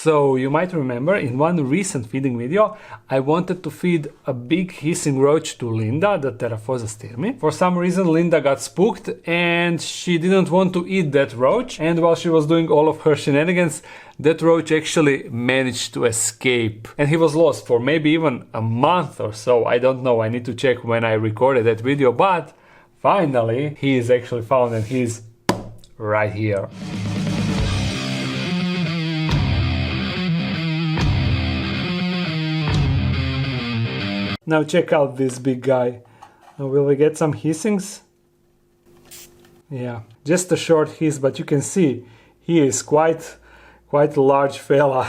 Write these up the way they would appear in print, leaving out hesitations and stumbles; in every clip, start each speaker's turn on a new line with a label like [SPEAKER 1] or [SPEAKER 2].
[SPEAKER 1] So you might remember in one recent feeding video, I wanted to feed a big hissing roach to Linda, the Terraphosa styrmi. For some reason Linda got spooked and she didn't want to eat that roach, and while she was doing all of her shenanigans, that roach actually managed to escape. And he was lost for maybe even a month or so, I don't know, I need to check when I recorded that video, but finally he is actually found and he's right here. Now check out this big guy. Will we get some hissings? Yeah, just a short hiss, but you can see he is quite a large fella.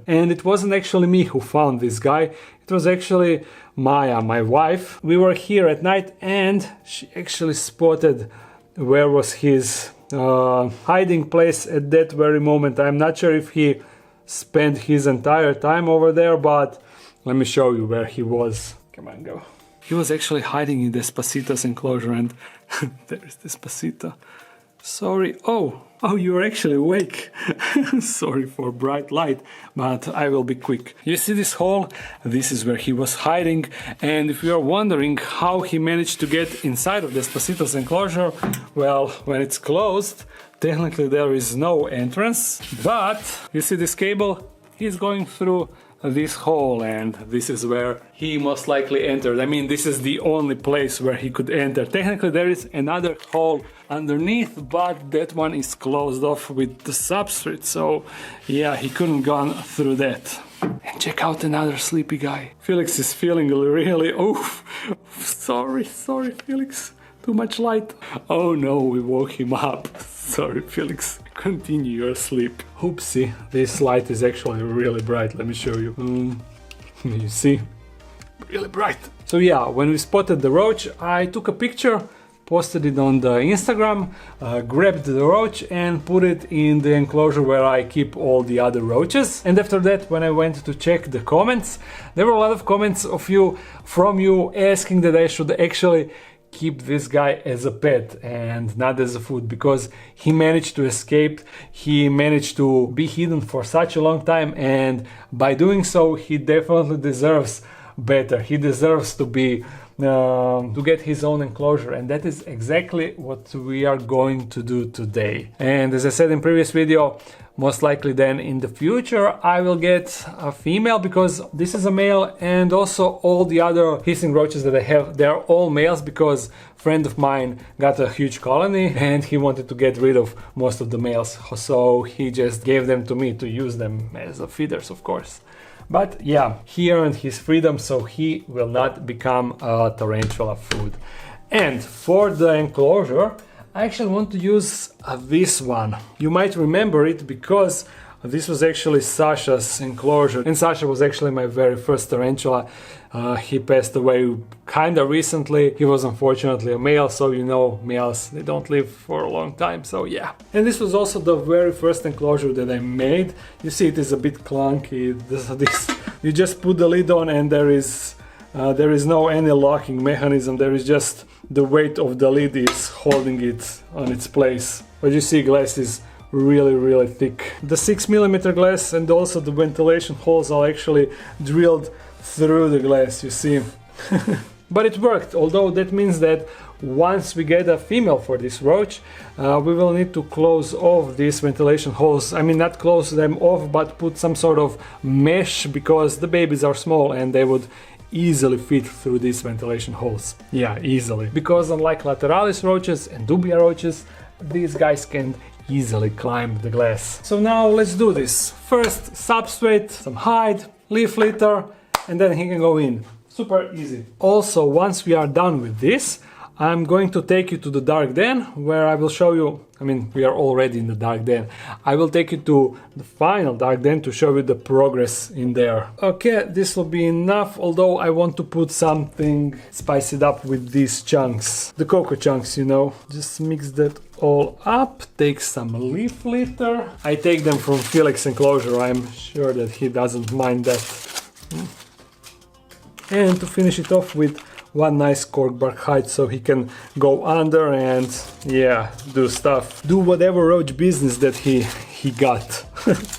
[SPEAKER 1] And it wasn't actually me who found this guy, it was actually Maya, my wife. We were here at night and she actually spotted where was his hiding place at that very moment. I'm not sure if he spent his entire time over there, but let me show you where he was. Come on, go. He was actually hiding in Despacito's enclosure, and there's Despacito. Sorry. Oh, you're actually awake. Sorry for bright light, but I will be quick. You see this hole? This is where he was hiding, and if you are wondering how he managed to get inside of Despacito's enclosure, well, when it's closed, technically there is no entrance, but you see this cable? He's going through this hole, and this is where he most likely entered. I mean, this is the only place where he could enter. Technically there is another hole underneath, but that one is closed off with the substrate, so yeah, he couldn't go through that. And check out another sleepy guy. Felix is feeling really... Oh, sorry Felix, too much light. Oh no, we woke him up. Sorry Felix, continue your sleep. Oopsie, this light is actually really bright, let me show you. You see? Really bright. So yeah, when we spotted the roach, I took a picture, posted it on the Instagram, grabbed the roach and put it in the enclosure where I keep all the other roaches. And after that, when I went to check the comments, there were a lot of comments from you asking that I should actually keep this guy as a pet and not as a food, because he managed to escape, he managed to be hidden for such a long time, and by doing so he definitely deserves better. He deserves to be to get his own enclosure, and that is exactly what we are going to do today. And as I said in previous video, most likely then in the future I will get a female, because this is a male, and also all the other hissing roaches that I have, they are all males, because a friend of mine got a huge colony and he wanted to get rid of most of the males, so he just gave them to me to use them as feeders, of course. But yeah, he earned his freedom, so he will not become a tarantula food. And for the enclosure, I actually want to use this one. You might remember it because this was actually Sasha's enclosure, and Sasha was actually my very first tarantula. He passed away kinda recently. He was unfortunately a male, so you know, males, they don't live for a long time, so yeah. And this was also the very first enclosure that I made. You see, it is a bit clunky. You just put the lid on and there is no any locking mechanism. There is just the weight of the lid is holding it on its place. But you see, glass is really thick. The 6mm glass and also the ventilation holes are actually drilled through the glass, you see. But it worked, although that means that once we get a female for this roach, we will need to close off these ventilation holes. I mean, not close them off, but put some sort of mesh, because the babies are small and they would easily fit through these ventilation holes. Yeah, easily. Because unlike lateralis roaches and dubia roaches, these guys can easily climb the glass. So now let's do this. First substrate, some hide, leaf litter, and then he can go in. Super easy. Also, once we are done with this, I'm going to take you to the dark den, where I will show you, I mean, we are already in the dark den. I will take you to the final dark den to show you the progress in there. Okay, this will be enough, although I want to put something, spice it up with these chunks. The cocoa chunks, you know. Just mix that all up, take some leaf litter. I take them from Felix enclosure, I'm sure that he doesn't mind that. And to finish it off with one nice cork bark hide, so he can go under and yeah, do stuff. Do whatever roach business that he got.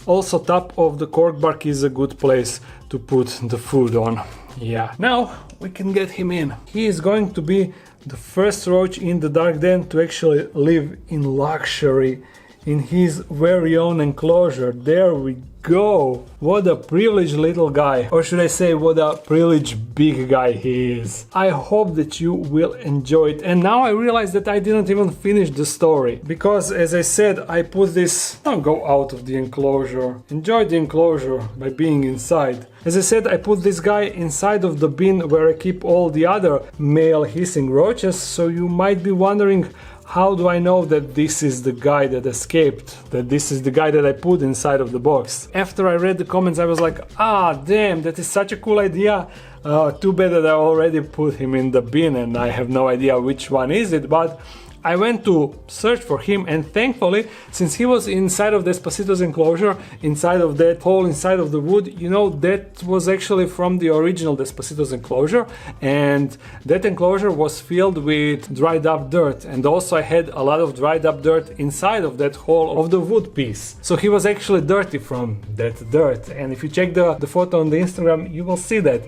[SPEAKER 1] Also, top of the cork bark is a good place to put the food on. Yeah, now we can get him in. He is going to be the first roach in the dark den to actually live in luxury in his very own enclosure. There we go. What a privileged little guy, or should I say what a privileged big guy he is. I hope that you will enjoy it. And now I realize that I didn't even finish the story, because as I said, I put this, don't go out of the enclosure, enjoy the enclosure by being inside. As I said, I put this guy inside of the bin where I keep all the other male hissing roaches, so you might be wondering, how do I know that this is the guy that escaped? That this is the guy that I put inside of the box? After I read the comments, I was like, ah, damn, that is such a cool idea. Too bad that I already put him in the bin and I have no idea which one is it, but I went to search for him, and thankfully, since he was inside of Despacito's enclosure, inside of that hole inside of the wood, you know, that was actually from the original Despacito's enclosure, and that enclosure was filled with dried up dirt, and also I had a lot of dried up dirt inside of that hole of the wood piece. So he was actually dirty from that dirt, and if you check the photo on the Instagram, you will see that.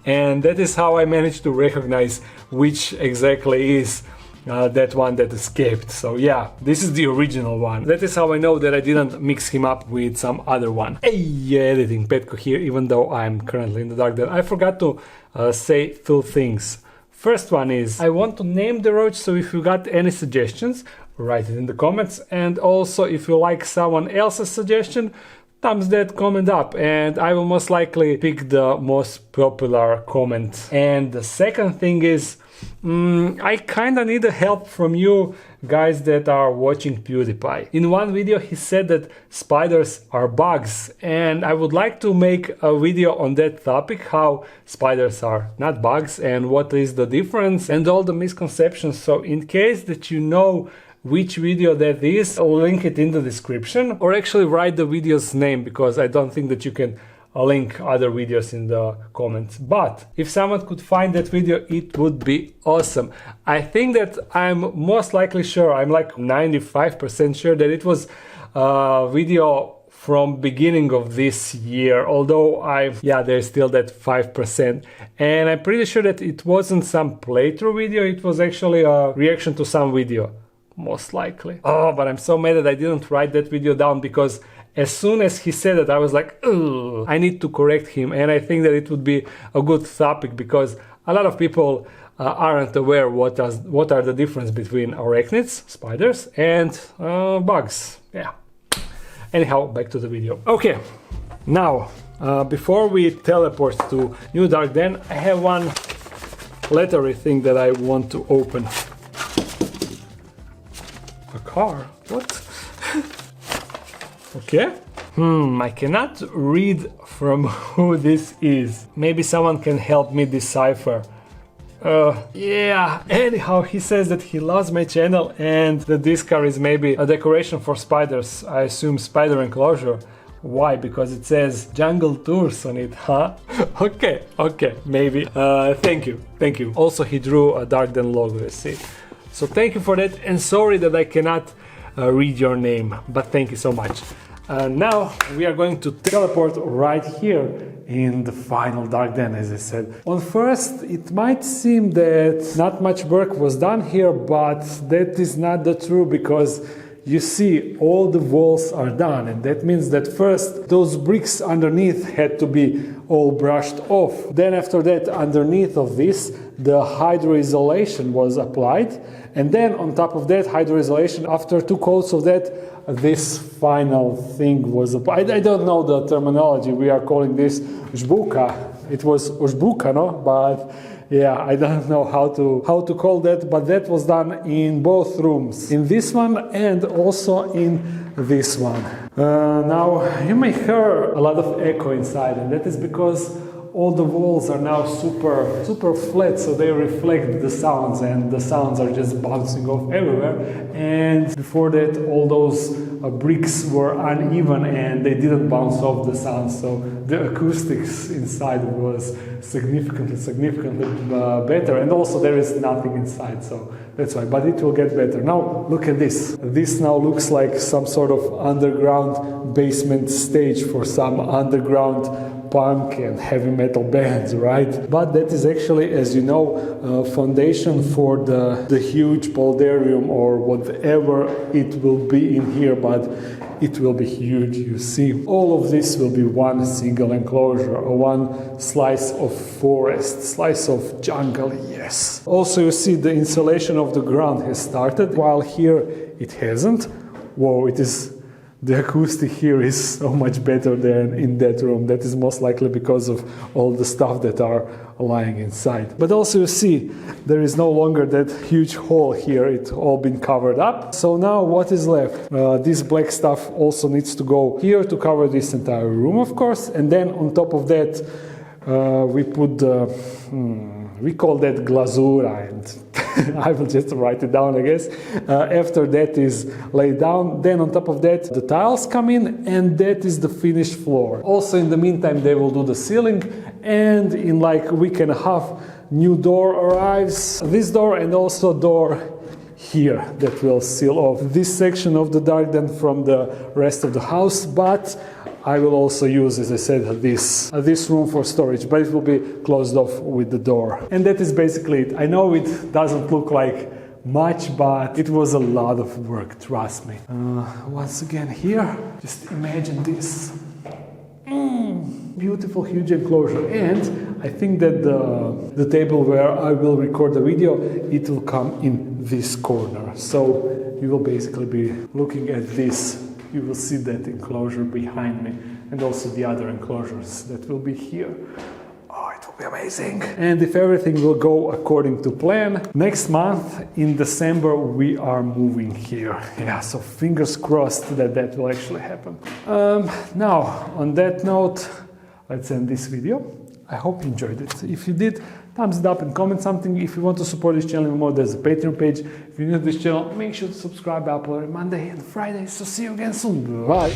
[SPEAKER 1] And that is how I managed to recognize which exactly is that one that escaped. So yeah, this is the original one. That is how I know that I didn't mix him up with some other one. Hey, editing Petko here, even though I'm currently in the dark. I forgot to say two things. First one is, I want to name the roach, so if you got any suggestions, write it in the comments. And also, if you like someone else's suggestion, thumbs that comment up, and I will most likely pick the most popular comment. And the second thing is, I kinda need the help from you guys that are watching PewDiePie. In one video he said that spiders are bugs, and I would like to make a video on that topic, how spiders are not bugs and what is the difference and all the misconceptions. So in case that you know which video that is, I'll link it in the description, or actually write the video's name, because I don't think that you can link other videos in the comments. But if someone could find that video, it would be awesome. I think that I'm most likely sure, I'm like 95% sure that it was a video from beginning of this year, although there's still that 5%, and I'm pretty sure that it wasn't some playthrough video, it was actually a reaction to some video, most likely. Oh, but I'm so mad that I didn't write that video down, because as soon as he said it, I was like, ugh, I need to correct him. And I think that it would be a good topic, because a lot of people aren't aware what are the difference between arachnids, spiders, and bugs. Yeah. Anyhow, back to the video. Okay, now, before we teleport to New Dark Den, I have one lettery thing that I want to open. A car? What? Okay. I cannot read from who this is. Maybe someone can help me decipher. Yeah, anyhow, he says that he loves my channel and that this car is maybe a decoration for spiders. I assume spider enclosure. Why? Because it says Jungle Tours on it, huh? Okay, maybe. Thank you. Also, he drew a Dark Den logo, you see. So thank you for that, and sorry that I cannot read your name, but thank you so much. Now we are going to teleport right here in the final Dark Den, as I said. On first, it might seem that not much work was done here, but that is not the true, because you see all the walls are done, and that means that first those bricks underneath had to be all brushed off. Then after that, underneath of this, the hydroisolation was applied, and then on top of that hydroisolation, after 2 coats of that, this final thing was applied. I don't know the terminology, we are calling this żbuka. It was żbuka, no? But yeah, I don't know how to call that, but that was done in both rooms, in this one and also in this one. Now you may hear a lot of echo inside, and that is because all the walls are now super flat, so they reflect the sounds, and the sounds are just bouncing off everywhere. And before that, all those bricks were uneven and they didn't bounce off the sound, so the acoustics inside was significantly better. And also there is nothing inside, so That's why, but it will get better. Now look at this. This now looks like some sort of underground basement stage for some underground punk and heavy metal bands, right? But that is actually, as you know, foundation for the huge poldarium or whatever it will be in here, but it will be huge, you see. All of this will be one single enclosure, or one slice of forest, slice of jungle, yes. Also, you see the insulation of the ground has started, while here it hasn't. Whoa, it is... The acoustic here is so much better than in that room. That is most likely because of all the stuff that are lying inside. But also you see, there is no longer that huge hole here. It's all been covered up. So now what is left? This black stuff also needs to go here to cover this entire room, of course. And then on top of that, we put we call that glazura, and I will just write it down, I guess. After that is laid down, then on top of that the tiles come in, and that is the finished floor. Also in the meantime they will do the ceiling, and in like a week and a half new door arrives. This door and also door here that will seal off this section of the dark den from the rest of the house, but I will also use, as I said, this room for storage, but it will be closed off with the door. And that is basically it. I know it doesn't look like much, but it was a lot of work, trust me. Once again here, just imagine this. Beautiful, huge enclosure. And I think that the table where I will record the video, it will come in this corner. So you will basically be looking at this. You will see that enclosure behind me, and also the other enclosures that will be here. Oh, it will be amazing. And if everything will go according to plan, next month in December we are moving here. Yeah, so fingers crossed that that will actually happen. Now, on that note, let's end this video. I hope you enjoyed it. If you did, thumbs it up and comment something. If you want to support this channel more, there's a Patreon page. If you're new to this channel, make sure to subscribe. I upload every Monday and Friday. So see you again soon. Bye.